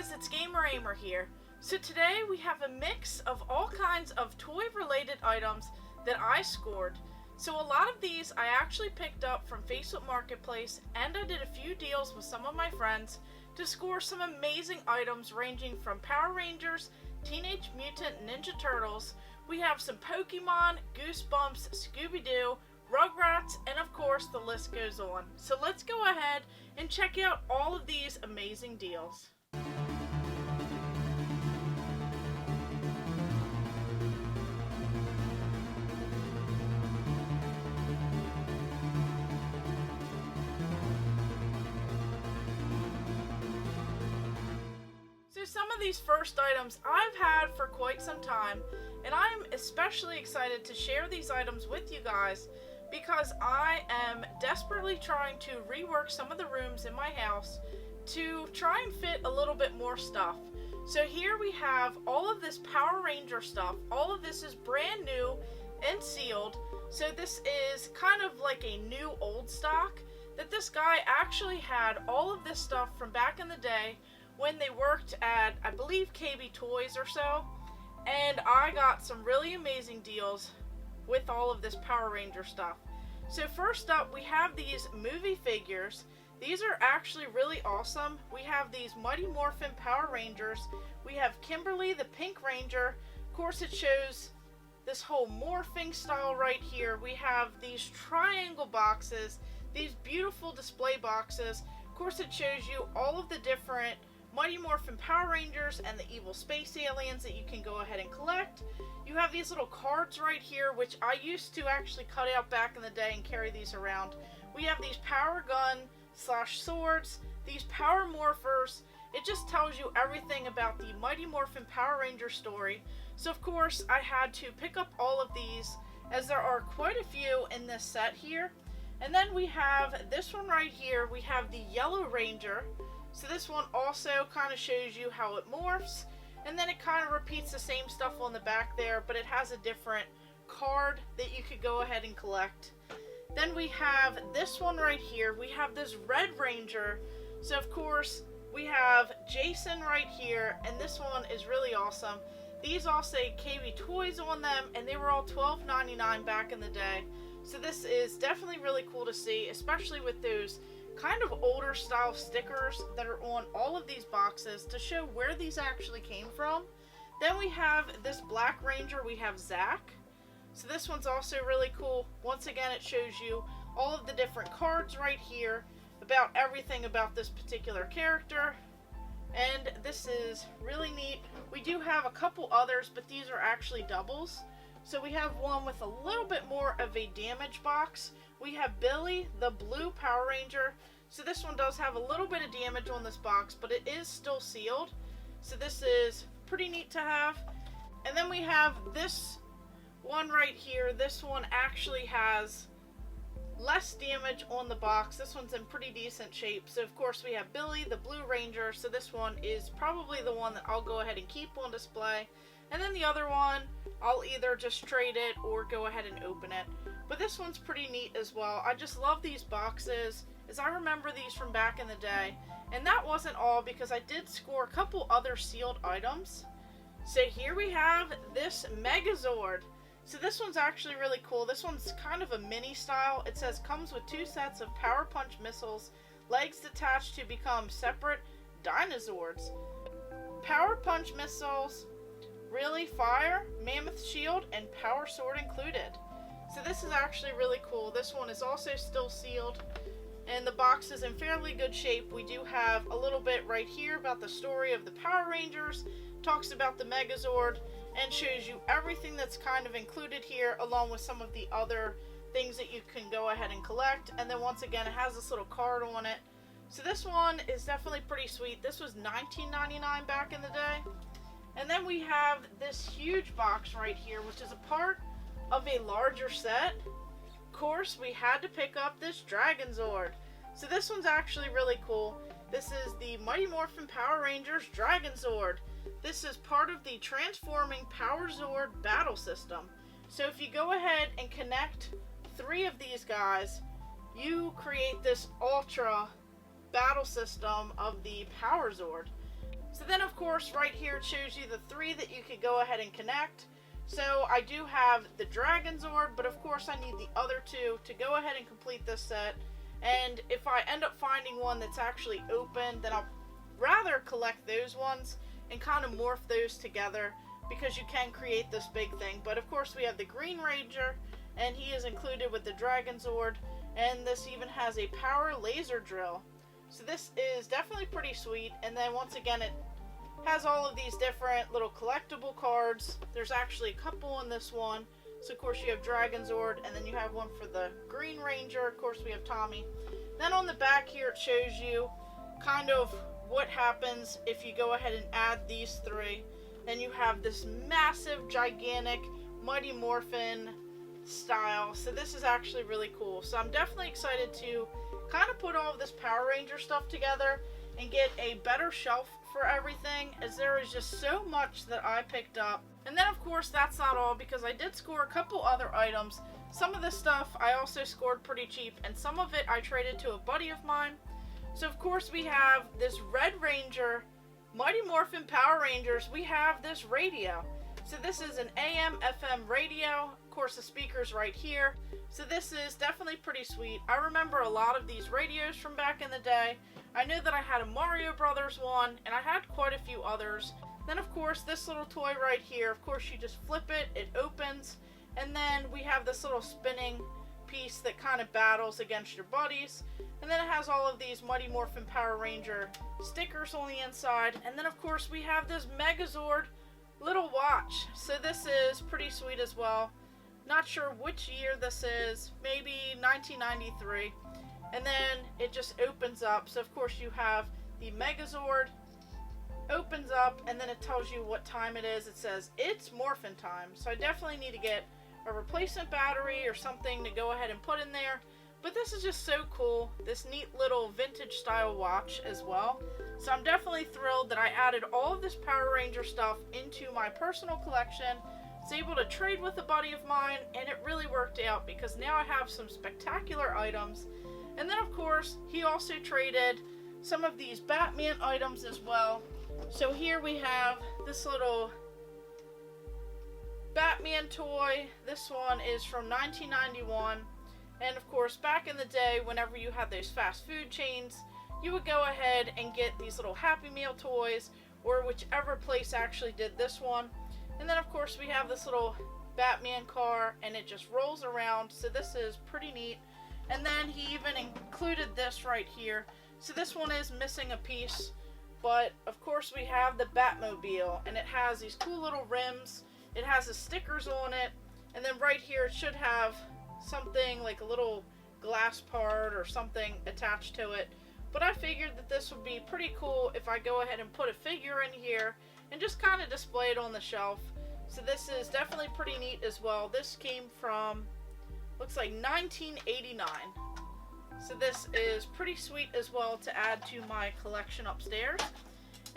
guys, it's Ahmer here. So today we have a mix of all kinds of toy related items that I scored. So a lot of these I actually picked up from Facebook Marketplace, and I did a few deals with some of my friends to score some amazing items ranging from Power Rangers, Teenage Mutant Ninja Turtles. We have some Pokemon, Goosebumps, Scooby-Doo, Rugrats, and of course the list goes on. So let's go ahead and check out all of these amazing deals. So some of these first items I've had for quite some time, and I'm especially excited to share these items with you guys because I am desperately trying to rework some of the rooms in my house to try and fit a little bit more stuff. So here we have all of this Power Ranger stuff. All of this is brand new and sealed. So this is kind of like a new old stock that this guy actually had all of this stuff from back in the day when they worked at, I believe, KB Toys or so. And I got some really amazing deals with all of this Power Ranger stuff. So first up, we have these movie figures. These are actually really awesome. We have these Mighty Morphin Power Rangers. We have Kimberly the Pink Ranger. Of course, it shows this whole morphing style right here. We have these triangle boxes, these beautiful display boxes. Of course, it shows you all of the different Mighty Morphin Power Rangers and the evil space aliens that you can go ahead and collect. You have these little cards right here, which I used to actually cut out back in the day and carry these around. We have these power gun / swords, these power morphers. It just tells you everything about the Mighty Morphin Power Ranger story. So of course I had to pick up all of these, as there are quite a few in this set here. And then we have this one right here. We have the Yellow Ranger. So this one also kind of shows you how it morphs, and then it kind of repeats the same stuff on the back there, but it has a different card that you could go ahead and collect. Then we have this one right here. We have this Red Ranger. So of course we have Jason right here, and this one is really awesome. These all say KB Toys on them, and they were all $12.99 back in the day. So this is definitely really cool to see, especially with those kind of older style stickers that are on all of these boxes to show where these actually came from. Then we have this Black Ranger. We have Zach. So this one's also really cool. Once again, it shows you all of the different cards right here about everything about this particular character, and this is really neat. We do have a couple others, but these are actually doubles. So we have one with a little bit more of a damage box. We have Billy, the Blue Power Ranger. So this one does have a little bit of damage on this box, but it is still sealed. So this is pretty neat to have. And then we have this one right here. This one actually has less damage on the box. This one's in pretty decent shape. So of course we have Billy, the Blue Ranger. So this one is probably the one that I'll go ahead and keep on display. And then the other one, I'll either just trade it or go ahead and open it. But this one's pretty neat as well. I just love these boxes, as I remember these from back in the day. And that wasn't all, because I did score a couple other sealed items. So here we have this Megazord. So this one's actually really cool. This one's kind of a mini style. It says comes with 2 sets of Power Punch missiles, legs detached to become separate Dinozords. Power Punch missiles, really fire, mammoth shield, and power sword included. So this is actually really cool. This one is also still sealed, and the box is in fairly good shape. We do have a little bit right here about the story of the Power Rangers, talks about the Megazord, and shows you everything that's kind of included here, along with some of the other things that you can go ahead and collect. And then once again, it has this little card on it. So this one is definitely pretty sweet. This was $19.99 back in the day. And then we have this huge box right here, which is a part of a larger set. Of course, we had to pick up this Dragon Zord. So this one's actually really cool. This is the Mighty Morphin Power Rangers Dragon Zord. This is part of the Transforming Power Zord battle system. So if you go ahead and connect 3 of these guys, you create this ultra battle system of the Power Zord. So then of course right here it shows you the 3 that you could go ahead and connect. So I do have the Dragon Zord, but of course I need the other 2 to go ahead and complete this set. And if I end up finding one that's actually open, then I'll rather collect those ones and kind of morph those together, because you can create this big thing. But of course we have the Green Ranger, and he is included with the Dragon Zord, and this even has a power laser drill. So this is definitely pretty sweet. And then once again it has all of these different little collectible cards. There's actually a couple in this one. So of course you have Dragon Zord, and then you have one for the Green Ranger. Of course we have Tommy. Then on the back here it shows you kind of what happens if you go ahead and add these 3. Then you have this massive, gigantic, Mighty Morphin style. So this is actually really cool. So I'm definitely excited to kind of put all of this Power Ranger stuff together and get a better shelf for everything, as there is just so much that I picked up. And then of course that's not all, because I did score a couple other items. Some of this stuff I also scored pretty cheap, and some of it I traded to a buddy of mine. So of course we have this Red Ranger, Mighty Morphin Power Rangers. We have this radio. So this is an AM FM radio. Of course the speaker's right here. So this is definitely pretty sweet. I remember a lot of these radios from back in the day. I know that I had a Mario Brothers one, and I had quite a few others. Then of course this little toy right here, of course you just flip it, it opens, and then we have this little spinning piece that kind of battles against your buddies. And then it has all of these Mighty Morphin Power Ranger stickers on the inside. And then of course we have this Megazord little watch. So this is pretty sweet as well. Not sure which year this is, maybe 1993. And then it just opens up. So of course you have the Megazord, opens up, and then it tells you what time it is. It says it's morphin time. So I definitely need to get a replacement battery or something to go ahead and put in there. But this is just so cool, this neat little vintage style watch as well. So I'm definitely thrilled that I added all of this Power Ranger stuff into my personal collection. I was able to trade with a buddy of mine, and it really worked out, because now I have some spectacular items. And then of course he also traded some of these Batman items as well. So here we have this little Batman toy. This one is from 1991. And of course, back in the day, whenever you had those fast food chains, you would go ahead and get these little Happy Meal toys, or whichever place actually did this one. And then of course we have this little Batman car, and it just rolls around. So this is pretty neat. And then he even included this right here. So this one is missing a piece, but of course we have the Batmobile, and it has these cool little rims. It has the stickers on it, and then right here it should have something like a little glass part or something attached to it. But I figured that this would be pretty cool if I go ahead and put a figure in here and just kind of display it on the shelf. So this is definitely pretty neat as well. This came from, looks like 1989. So this is pretty sweet as well to add to my collection upstairs.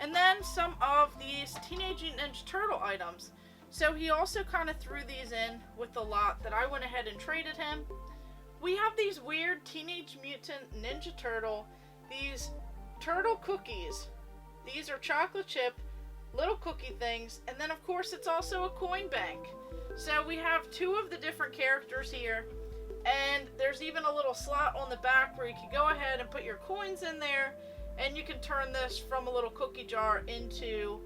And then some of these Teenage Mutant Ninja Turtle items. So he also kind of threw these in with a lot that I went ahead and traded him. We have these weird Teenage Mutant Ninja Turtle, these turtle cookies. These are chocolate chip little cookie things, and then of course it's also a coin bank. So we have two of the different characters here, and there's even a little slot on the back where you can go ahead and put your coins in there, and you can turn this from a little cookie jar into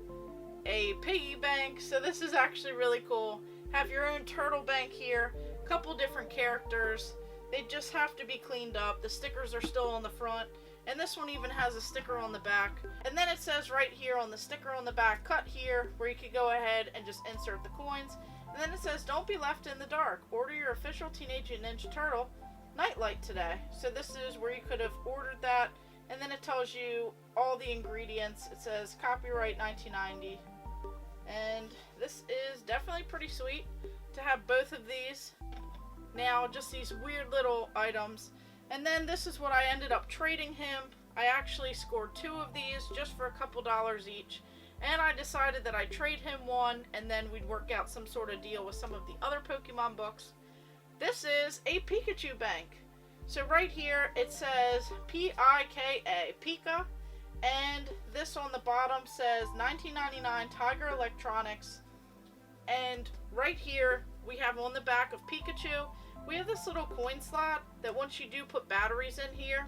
a piggy bank. So this is actually really cool. Have your own turtle bank here, couple different characters. They just have to be cleaned up. The stickers are still on the front, and this one even has a sticker on the back. And then it says right here on the sticker on the back, cut here, where you can go ahead and just insert the coins. And then it says, don't be left in the dark. Order your official Teenage Mutant Ninja Turtle nightlight today. So this is where you could have ordered that. And then it tells you all the ingredients. It says copyright 1990. And this is definitely pretty sweet to have both of these. Now, just these weird little items. And then this is what I ended up trading him. I actually scored two of these just for a couple dollars each. And I decided that I'd trade him one, and then we'd work out some sort of deal with some of the other Pokemon books. This is a Pikachu bank. So right here it says P-I-K-A, Pika. And this on the bottom says 1999 Tiger Electronics. And right here we have on the back of Pikachu, we have this little coin slot that once you do put batteries in here,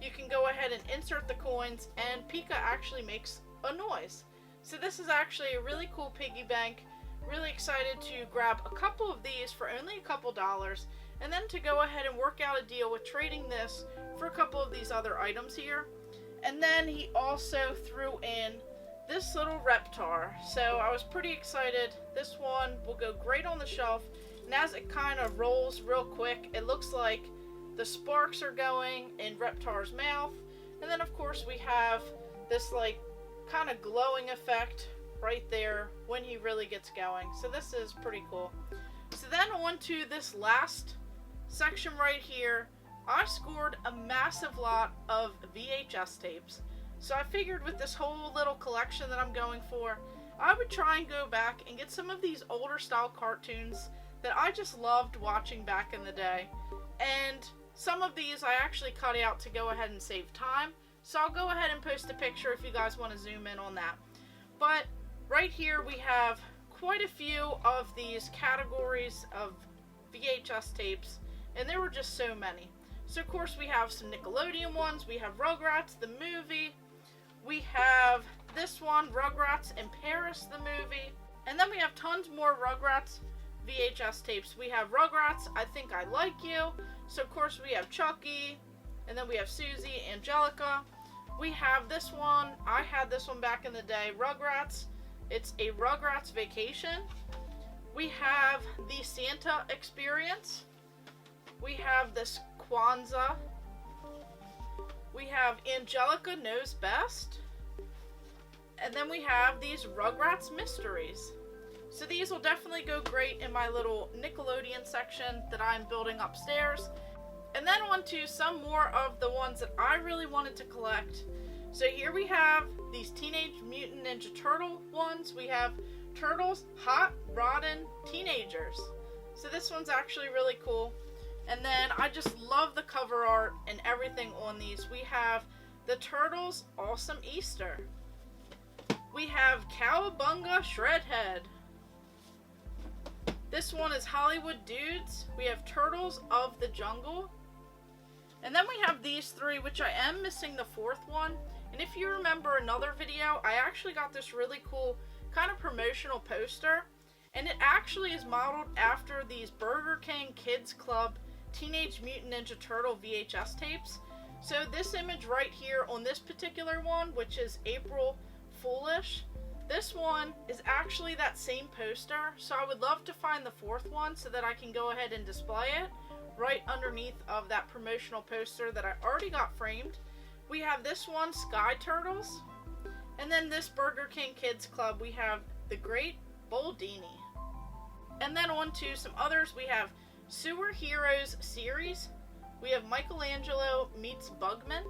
you can go ahead and insert the coins and Pika actually makes a noise. So this is actually a really cool piggy bank. Really excited to grab a couple of these for only a couple dollars, and then to go ahead and work out a deal with trading this for a couple of these other items here. And then he also threw in this little Reptar. So I was pretty excited. This one will go great on the shelf, and as it kind of rolls real quick, it looks like the sparks are going in Reptar's mouth. And then of course we have this like kind of glowing effect right there when he really gets going. So this is pretty cool. So then on to this last section right here. I scored a massive lot of VHS tapes. So I figured with this whole little collection that I'm going for, I would try and go back and get some of these older style cartoons that I just loved watching back in the day. And some of these I actually cut out to go ahead and save time. So I'll go ahead and post a picture if you guys want to zoom in on that. But right here we have quite a few of these categories of VHS tapes, and there were just so many. So of course we have some Nickelodeon ones, we have Rugrats the movie, we have this one, Rugrats in Paris the movie, and then we have tons more Rugrats VHS tapes. We have Rugrats, I Think I Like You, so of course we have Chucky, and then we have Susie, Angelica. We have this one, I had this one back in the day, Rugrats. It's a Rugrats Vacation. We have the Santa Experience. We have this Kwanzaa. We have Angelica Knows Best. And then we have these Rugrats Mysteries. So these will definitely go great in my little Nickelodeon section that I'm building upstairs. And then on to some more of the ones that I really wanted to collect. So here we have these Teenage Mutant Ninja Turtle ones. We have Turtles, Hot Rotten Teenagers. So this one's actually really cool. And then I just love the cover art and everything on these. We have the Turtles Awesome Easter. We have Cowabunga Shredhead. This one is Hollywood Dudes. We have Turtles of the Jungle. And then we have these three, which I am missing the fourth one. And if you remember another video, I actually got this really cool kind of promotional poster. And it actually is modeled after these Burger King Kids Club Teenage Mutant Ninja Turtle VHS tapes. So this image right here on this particular one, which is April Foolish, this one is actually that same poster. So I would love to find the fourth one so that I can go ahead and display it right underneath of that promotional poster that I already got framed. We have this one, Sky Turtles. And then this Burger King Kids Club, we have the Great Boldini. And then on to some others, we have Sewer Heroes series. We have Michelangelo Meets Bugman.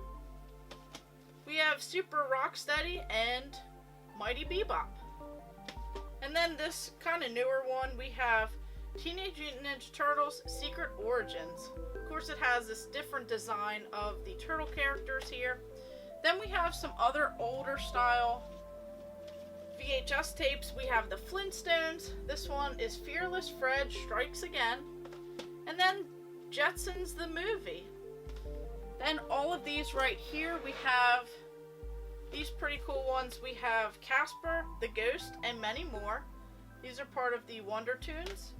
We have Super Rocksteady and Mighty Bebop. And then this kind of newer one, we have Teenage Mutant Ninja Turtles Secret Origins. Of course, it has this different design of the turtle characters here. Then we have some other older style VHS tapes. We have the Flintstones. This one is Fearless Fred Strikes Again. And then Jetsons the movie. Then all of these right here, we have these pretty cool ones. We have Casper the Ghost and many more. These are part of the Wonder Tunes.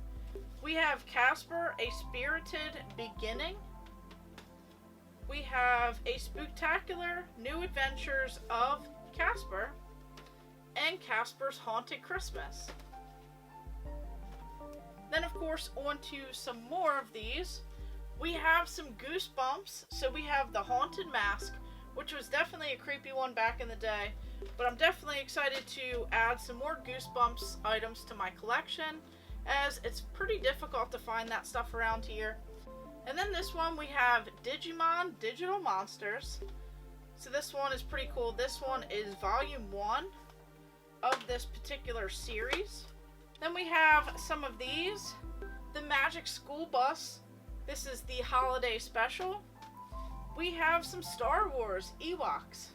We have Casper, A Spirited Beginning. We have A Spooktacular New Adventures of Casper and Casper's Haunted Christmas. Then of course on to some more of these. We have some Goosebumps. So we have the Haunted Mask, which was definitely a creepy one back in the day, but I'm definitely excited to add some more Goosebumps items to my collection, as it's pretty difficult to find that stuff around here. And then this one we have Digimon Digital Monsters. So this one is pretty cool. This one is volume 1 of this particular series. Then we have some of these. The Magic School Bus. This is the holiday special. We have some Star Wars Ewoks.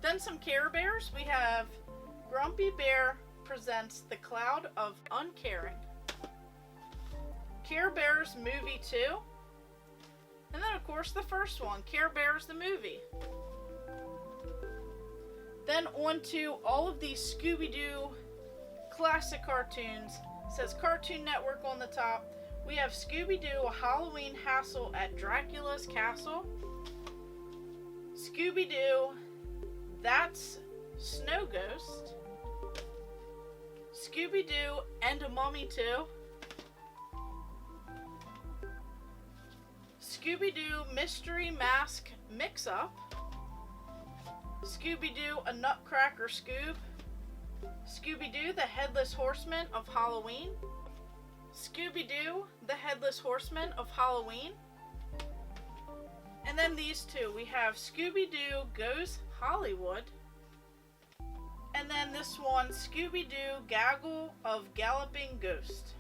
Then some Care Bears. We have Grumpy Bear presents The Cloud of Uncaring. Care Bears Movie 2. And then, of course, the first one, Care Bears the Movie. Then on to all of these Scooby-Doo classic cartoons. It says Cartoon Network on the top. We have Scooby-Doo, A Halloween Hassle at Dracula's Castle. Scooby-Doo, That's Snow Ghost. Scooby-Doo and a Mummy 2. Scooby-Doo Mystery Mask Mix-Up. Scooby-Doo, A Nutcracker Scoob. Scooby-Doo, The Headless Horseman of Halloween. Scooby-Doo, The Headless Horseman of Halloween. And then these two, we have Scooby-Doo Goes Hollywood. And then this one, Scooby-Doo Gaggle of Galloping Ghost.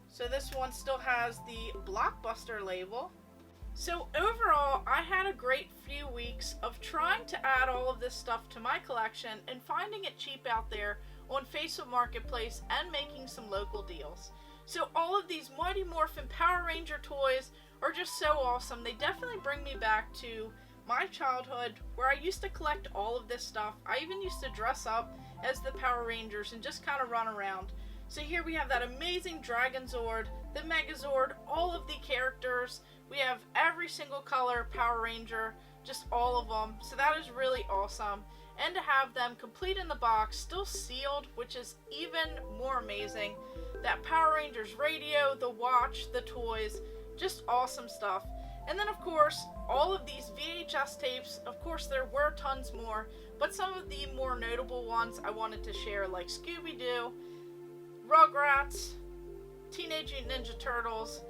So this one still has the Blockbuster label. So overall, I had a great few weeks of trying to add all of this stuff to my collection and finding it cheap out there on Facebook Marketplace and making some local deals. So all of these Mighty Morphin Power Ranger toys are just so awesome. They definitely bring me back to my childhood where I used to collect all of this stuff. I even used to dress up as the Power Rangers and just kind of run around. So here we have that amazing Dragon Zord, the Megazord, all of the characters. We have every single color Power Ranger, just all of them. So that is really awesome. And to have them complete in the box, still sealed, which is even more amazing. That Power Rangers radio, the watch, the toys, just awesome stuff. And then of course, all of these VHS tapes. Of course there were tons more, but some of the more notable ones I wanted to share, like Scooby-Doo, Rugrats, Teenage Mutant Ninja Turtles,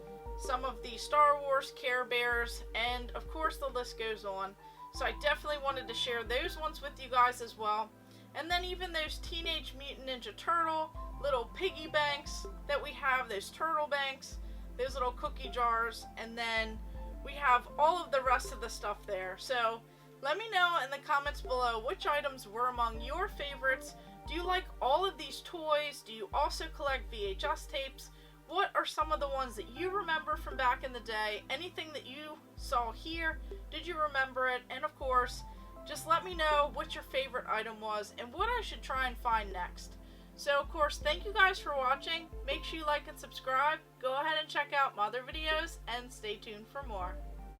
some of the Star Wars, Care Bears, and of course the list goes on. So I definitely wanted to share those ones with you guys as well. And then even those Teenage Mutant Ninja Turtle little piggy banks that we have, those turtle banks, those little cookie jars, and then we have all of the rest of the stuff there. So let me know in the comments below which items were among your favorites. Do you like all of these toys? Do you also collect VHS tapes? What are some of the ones that you remember from back in the day? Anything that you saw here, did you remember it? And of course, just let me know what your favorite item was and what I should try and find next. So of course, thank you guys for watching. Make sure you like and subscribe. Go ahead and check out my other videos and stay tuned for more.